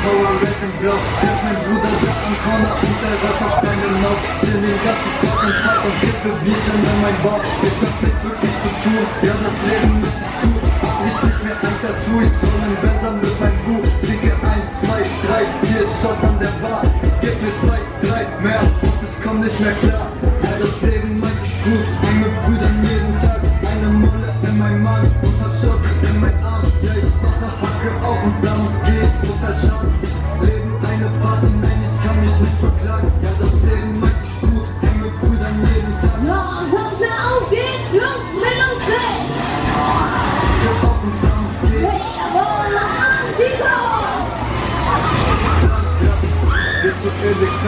Power Rating Blau. Der ist mein Bruder, der am Corner und der Rap auf seine Maus. Chill den ganzen Tag und Tag und kippe Bierchen in mein Bauch. Ich hab nichts wirklich zu tun, ja das Leben ist gut. Ich nicht mehr ein Tattoo, ich soll einen Benzer mit meinem Buch. Dicke 1, 2, 3, 4 Shots an der Bar. Gib mir 2, 3 mehr und ich komm nicht mehr klar. Ja das Leben meint ich gut, bin mit Brüdern jeden Tag. Eine Molle in meinem Mann und hab Schotte in mein Arm. Ja ich mache Hacke auf und damit geh ich unter Schaden. Leben eine Party, nein ich kann mich nicht beklagen. Ja das Leben meint ich gut, bin mit Brüdern jeden Tag. Ja, kommst du auf geht's, Schluss mit uns weg! Hey, jawohl, Antikos! Geht zu EDK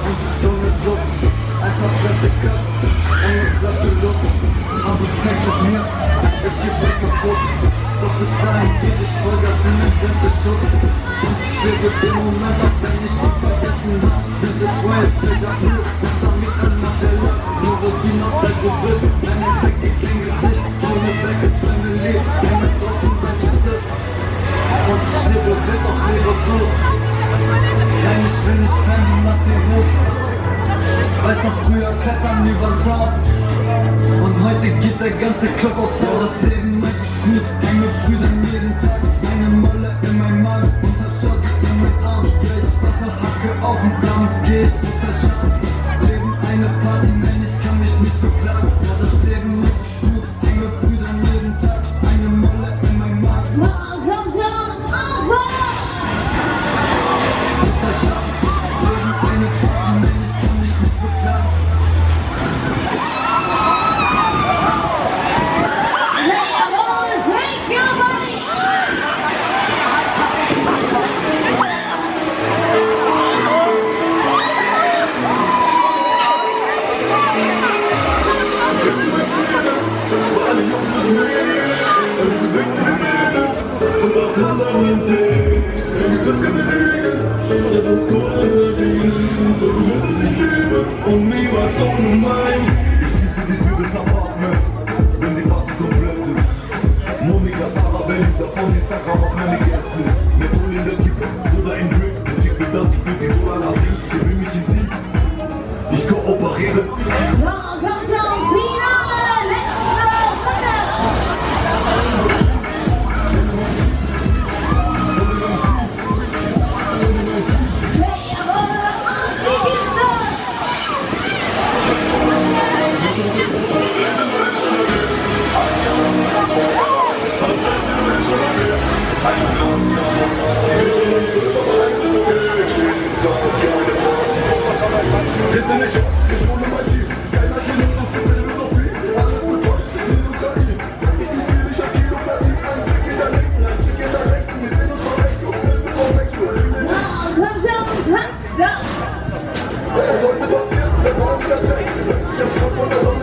und so eine Sucht. Einfach Klassiker und eine Flasche Luft. Aber es schmeckt es mir, es gibt was kaputt. Doch bis dahin geht ich Vollgas in den ganze Schutz. Und ich schwebe den Moment ab, wenn ich ihn vergessen hab. Bis es weiß, der sagt nur, das war mir an Marcella. Nur so die noch bleibt, du bist. Deine Dreck, die klingt Gesicht. Ohne Back ist Family. Immer draußen sein Schritt. Und ich lebe wild, auch lebe gut. Nein, ich will nicht kein Nazi-Ruf. Weiß noch früher klettern über Saat. Und heute geht der ganze Club aufs Sau. Das Leben meint ich gut, bin mit Brüdern jeden Tag. Eine Molle in meinem Mann und hab Schotte in meinem Arm. Ja, ich mache Hacke auf und damit geh ich unter Schaden. Leben eine Party, nein, ich kann mich nicht beklagen. Ja, das Leben meint ich gut, bin mit Brüdern jeden Tag. Eine Molle in meinem Mann. Komm schon, auf! Und niemand ohne mein. Ich schließe die Tür des Apartments, wenn die Party komplett ist. Monika, Sarah, Berlin, davon jetzt Raum auf meine Gäste. Mit Öl in der Kippe, Soda in Drink. Der Chick will, dass ich für sie so lala sing. Sie will mich intim. Ich kooperiere. So, komm schon, Finale, letzte Runde! Hey, jawohl, auf die Kiste! Bitte nicht, ich wohne mein Team. Keiner kennt uns für Philosophie. Alles betäubt in den Ukraine. Sag nicht, wie viel ich hab Kilogramm. Ein Blick in der Linken, ein Blick in der Rechten. Wir sehen uns vom Recht, du bist du vom Recht. So, komm schon, Handstopp! Was sollte passieren? Der Raum wieder denkt. Ich hab Stopp und der Sonne.